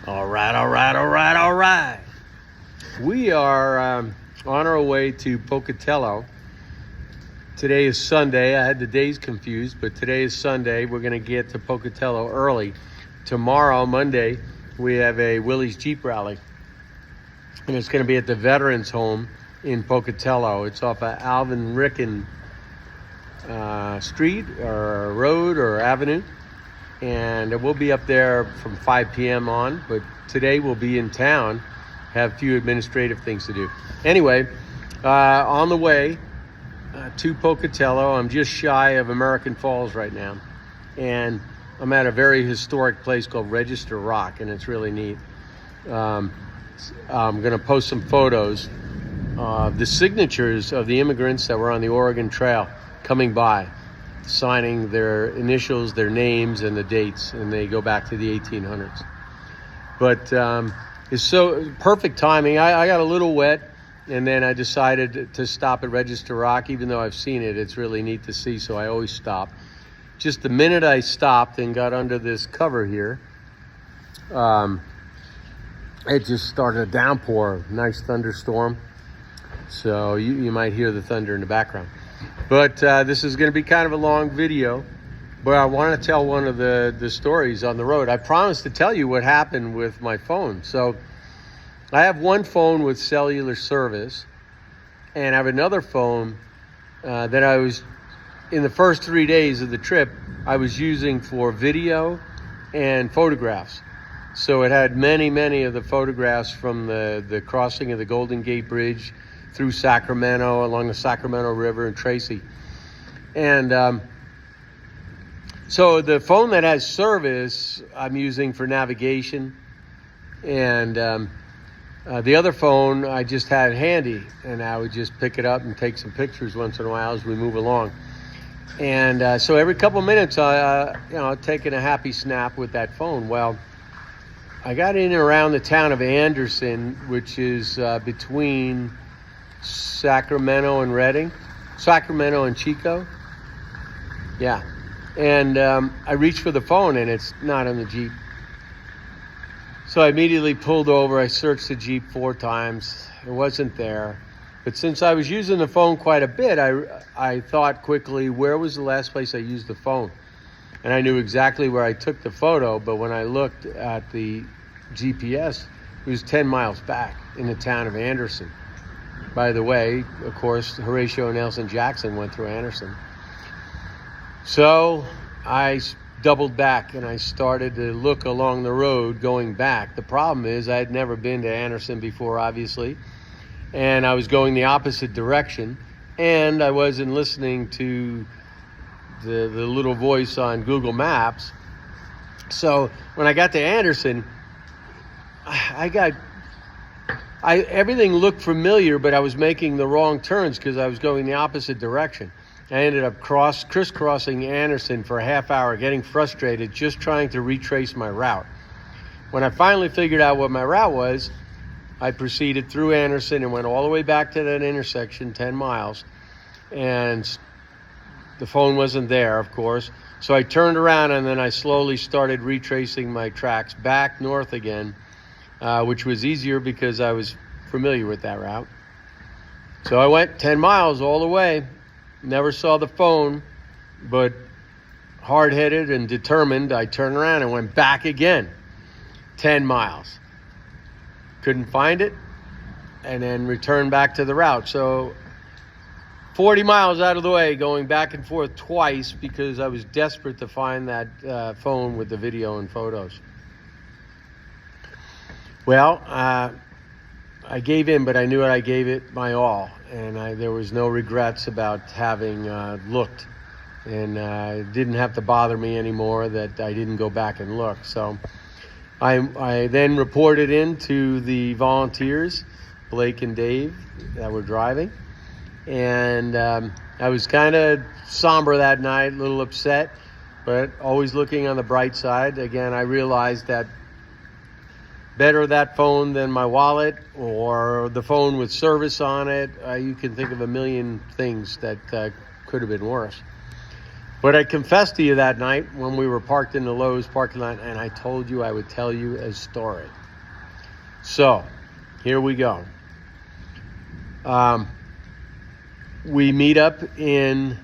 All right, all right, all right, all right. We are on our way to Pocatello. Today is Sunday. I had the days confused, but today is Sunday. We're going to get to Pocatello early. Tomorrow, Monday, we have a Willys Jeep rally. And it's going to be at the Veterans Home in Pocatello. It's off of Alvin Ricken Street or Road or Avenue. And we'll be up there from 5 p.m. on, but today we'll be in town, have a few administrative things to do. Anyway, on the way to Pocatello, I'm just shy of American Falls right now, and I'm at a very historic place called Register Rock, and it's really neat. I'm going to post some photos of the signatures of the immigrants that were on the Oregon Trail coming by, signing their initials, their names, and the dates, and they go back to the 1800s. But it's so perfect timing. I got a little wet, and then I decided to stop at Register Rock. Even though I've seen it, it's really neat to see, so I always stop. Just the minute I stopped and got under this cover here, it just started a downpour, nice thunderstorm. So you might hear the thunder in the background. But this is going to be kind of a long video, but I want to tell one of the stories on the road. I promised to tell you what happened with my phone. So I have one phone with cellular service, and I have another phone that I was, in the first 3 days of the trip, I was using for video and photographs. So it had many of the photographs from the crossing of the Golden Gate Bridge through Sacramento, along the Sacramento River and Tracy. And so the phone that has service, I'm using for navigation. And the other phone I just had handy, and I would just pick it up and take some pictures once in a while as we move along. And so every couple of minutes, taking a happy snap with that phone. Well, I got in and around the town of Anderson, which is between Sacramento and Redding, Sacramento and Chico. Yeah. And I reached for the phone, and it's not on the Jeep. So I immediately pulled over. I searched the Jeep 4 times. It wasn't there. But since I was using the phone quite a bit, I thought quickly, where was the last place I used the phone? And I knew exactly where I took the photo, but when I looked at the GPS, it was 10 miles back in the town of Anderson. By the way, of course, Horatio Nelson Jackson went through Anderson. So I doubled back and I started to look along the road going back. The problem is I had never been to Anderson before, obviously, and I was going the opposite direction, and I wasn't listening to the little voice on Google Maps. So when I got to Anderson, everything looked familiar, but I was making the wrong turns because I was going the opposite direction. I ended up crisscrossing Anderson for a half hour, getting frustrated, just trying to retrace my route. When I finally figured out what my route was, I proceeded through Anderson and went all the way back to that intersection, 10 miles, and the phone wasn't there, of course. So I turned around, and then I slowly started retracing my tracks back north again, which was easier because I was familiar with that route. So I went 10 miles all the way. Never saw the phone, but hard-headed and determined, I turned around and went back again, 10 miles. Couldn't find it, and then returned back to the route. So 40 miles out of the way, going back and forth twice because I was desperate to find that phone with the video and photos. Well, I gave in, but I knew I gave it my all, and there was no regrets about having looked, and it didn't have to bother me anymore that I didn't go back and look. So I then reported in to the volunteers, Blake and Dave, that were driving, and I was kind of somber that night, a little upset, but always looking on the bright side. Again, I realized that better that phone than my wallet or the phone with service on it. You can think of a million things that could have been worse. But I confessed to you that night when we were parked in the Lowe's parking lot, and I told you I would tell you a story. So, here we go. We meet up in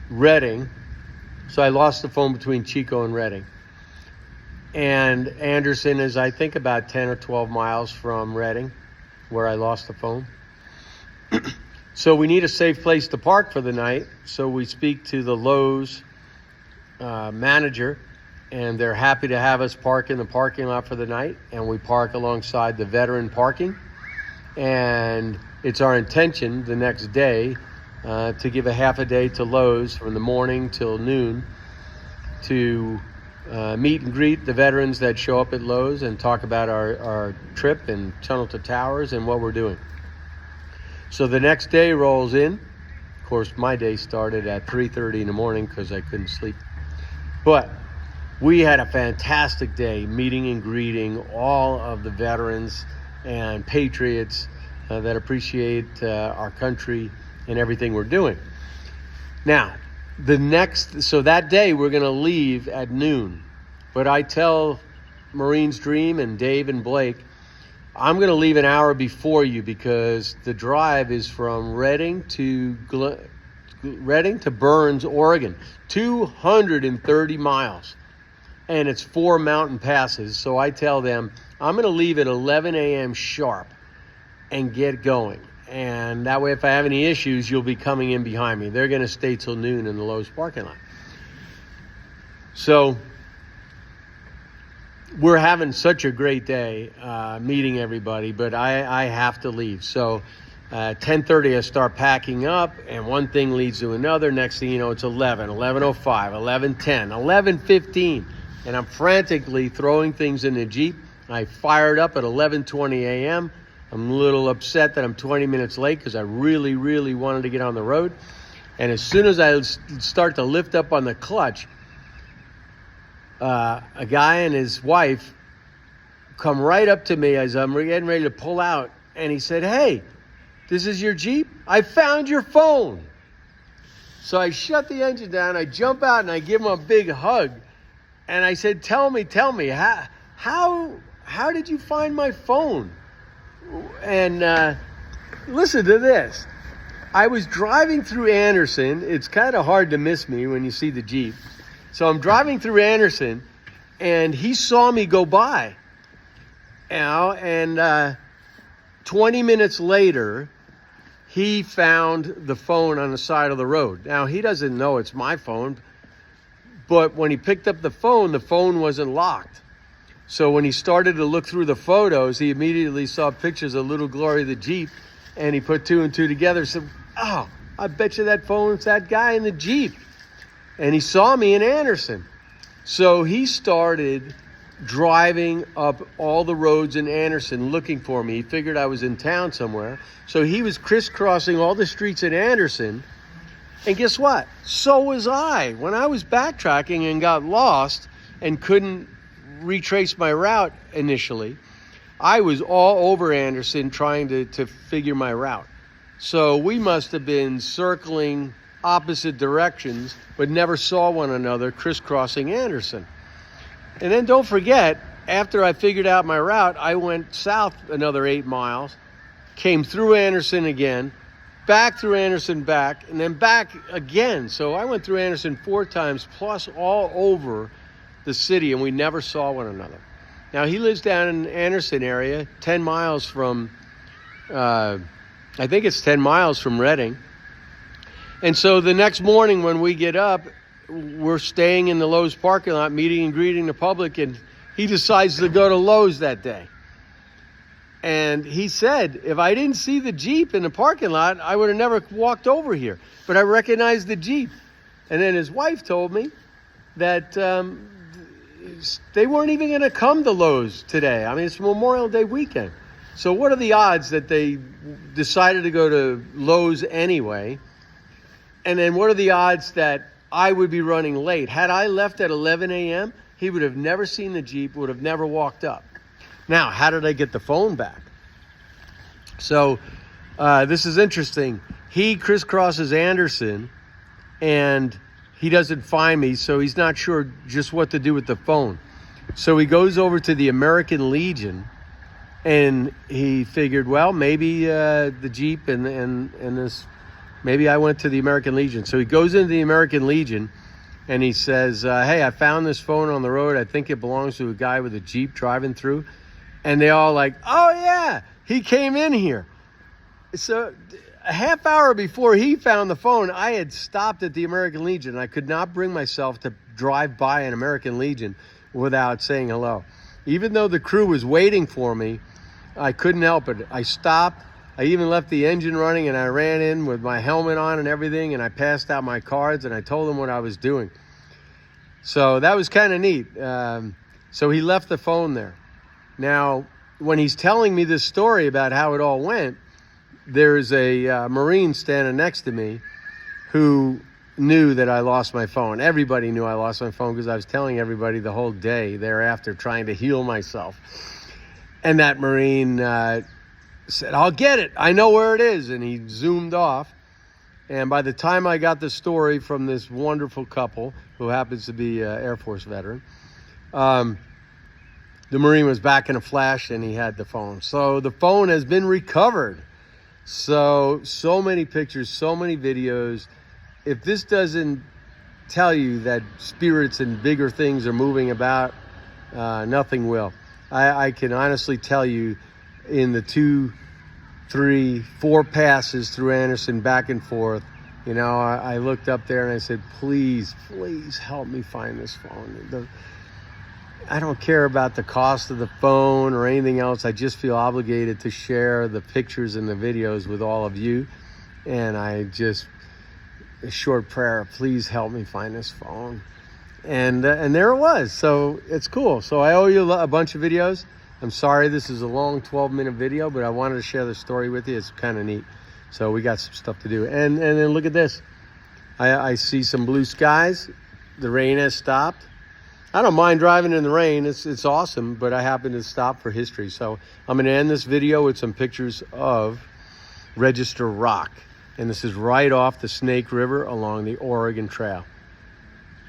Redding. So I lost the phone between Chico and Redding. And Anderson is, I think, about 10 or 12 miles from Redding, where I lost the phone. So we need a safe place to park for the night. So we speak to the Lowe's manager, and they're happy to have us park in the parking lot for the night. And we park alongside the veteran parking. And it's our intention the next day to give a half a day to Lowe's from the morning till noon to meet and greet the veterans that show up at Lowe's and talk about our trip and Tunnel to Towers and what we're doing. So the next day rolls in. Of course, my day started at 3:30 in the morning because I couldn't sleep. But we had a fantastic day meeting and greeting all of the veterans and patriots that appreciate our country and everything we're doing. Now, so that day we're going to leave at noon. But I tell Marine's Dream and Dave and Blake, I'm going to leave an hour before you because the drive is from Redding to Burns, Oregon, 230 miles. And it's 4 mountain passes. So I tell them, I'm going to leave at 11 a.m. sharp and get going. And that way, if I have any issues, you'll be coming in behind me. They're going to stay till noon in the Lowe's parking lot. So we're having such a great day meeting everybody, but I have to leave. So 10:30, I start packing up, and one thing leads to another. Next thing you know, it's 11, 11:05, 11:10, 11:15, and I'm frantically throwing things in the Jeep. I fired up at 11:20 a.m. I'm a little upset that I'm 20 minutes late because I really, really wanted to get on the road. And as soon as I start to lift up on the clutch, a guy and his wife come right up to me as I'm getting ready to pull out. And he said, "Hey, this is your Jeep? I found your phone." So I shut the engine down. I jump out and I give him a big hug. And I said, tell me, how did you find my phone? And listen to this. I was driving through Anderson. It's kind of hard to miss me when you see the Jeep. So I'm driving through Anderson, and he saw me go by. And 20 minutes later, he found the phone on the side of the road. Now, he doesn't know it's my phone, but when he picked up the phone wasn't locked. So when he started to look through the photos, he immediately saw pictures of Little Glory, the Jeep, and he put two and two together and said, "Oh, I bet you that phone's that guy in the Jeep." And he saw me in Anderson. So he started driving up all the roads in Anderson looking for me. He figured I was in town somewhere. So he was crisscrossing all the streets in Anderson. And guess what? So was I. When I was backtracking and got lost and couldn't retrace my route initially, I was all over Anderson trying to figure my route. So we must have been circling opposite directions, but never saw one another crisscrossing Anderson. And then don't forget, after I figured out my route, I went south another 8 miles, came through Anderson again, back through Anderson back, and then back again. So I went through Anderson 4 times, plus all over the city, and we never saw one another. Now, he lives down in Anderson area, 10 miles from, I think it's 10 miles from Redding. And so the next morning when we get up, we're staying in the Lowe's parking lot, meeting and greeting the public, and he decides to go to Lowe's that day. And he said, if I didn't see the Jeep in the parking lot, I would have never walked over here. But I recognized the Jeep. And then his wife told me that they weren't even going to come to Lowe's today. I mean, it's Memorial Day weekend. So what are the odds that they decided to go to Lowe's anyway? And then what are the odds that I would be running late? Had I left at 11 a.m., he would have never seen the Jeep, would have never walked up. Now, how did I get the phone back? So this is interesting. He crisscrosses Anderson, and he doesn't find me, so he's not sure just what to do with the phone. So he goes over to the American Legion, and he figured, well, maybe the Jeep and this, maybe I went to the American Legion. So he goes into the American Legion, and he says, hey, I found this phone on the road. I think it belongs to a guy with a Jeep driving through. And they all like, oh yeah, he came in here. So a half hour before he found the phone, I had stopped at the American Legion. I could not bring myself to drive by an American Legion without saying hello. Even though the crew was waiting for me, I couldn't help it. I stopped. I even left the engine running, and I ran in with my helmet on and everything, and I passed out my cards, and I told him what I was doing. So that was kind of neat. So he left the phone there. Now, when he's telling me this story about how it all went, there's a Marine standing next to me who knew that I lost my phone. Everybody knew I lost my phone because I was telling everybody the whole day thereafter, trying to heal myself. And that Marine said, I'll get it. I know where it is. And he zoomed off. And by the time I got the story from this wonderful couple, who happens to be an Air Force veteran, the Marine was back in a flash, and he had the phone. So the phone has been recovered. So many pictures, so many videos. If this doesn't tell you that spirits and bigger things are moving about, nothing will. I can honestly tell you, in the 2, 3, 4 passes through Anderson back and forth, you know, I looked up there and I said, please help me find this phone. I don't care about the cost of the phone or anything else. I just feel obligated to share the pictures and the videos with all of you. And I just, a short prayer, please help me find this phone. And there it was. So it's cool. So I owe you a bunch of videos. I'm sorry this is a long 12-minute video, but I wanted to share the story with you. It's kind of neat. So we got some stuff to do. And then look at this. I see some blue skies. The rain has stopped. I don't mind driving in the rain. It's awesome, but I happen to stop for history. So I'm going to end this video with some pictures of Register Rock. And this is right off the Snake River along the Oregon Trail.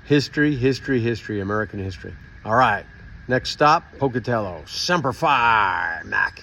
History, history, history, American history. All right, next stop, Pocatello. Semper Fi, Mac.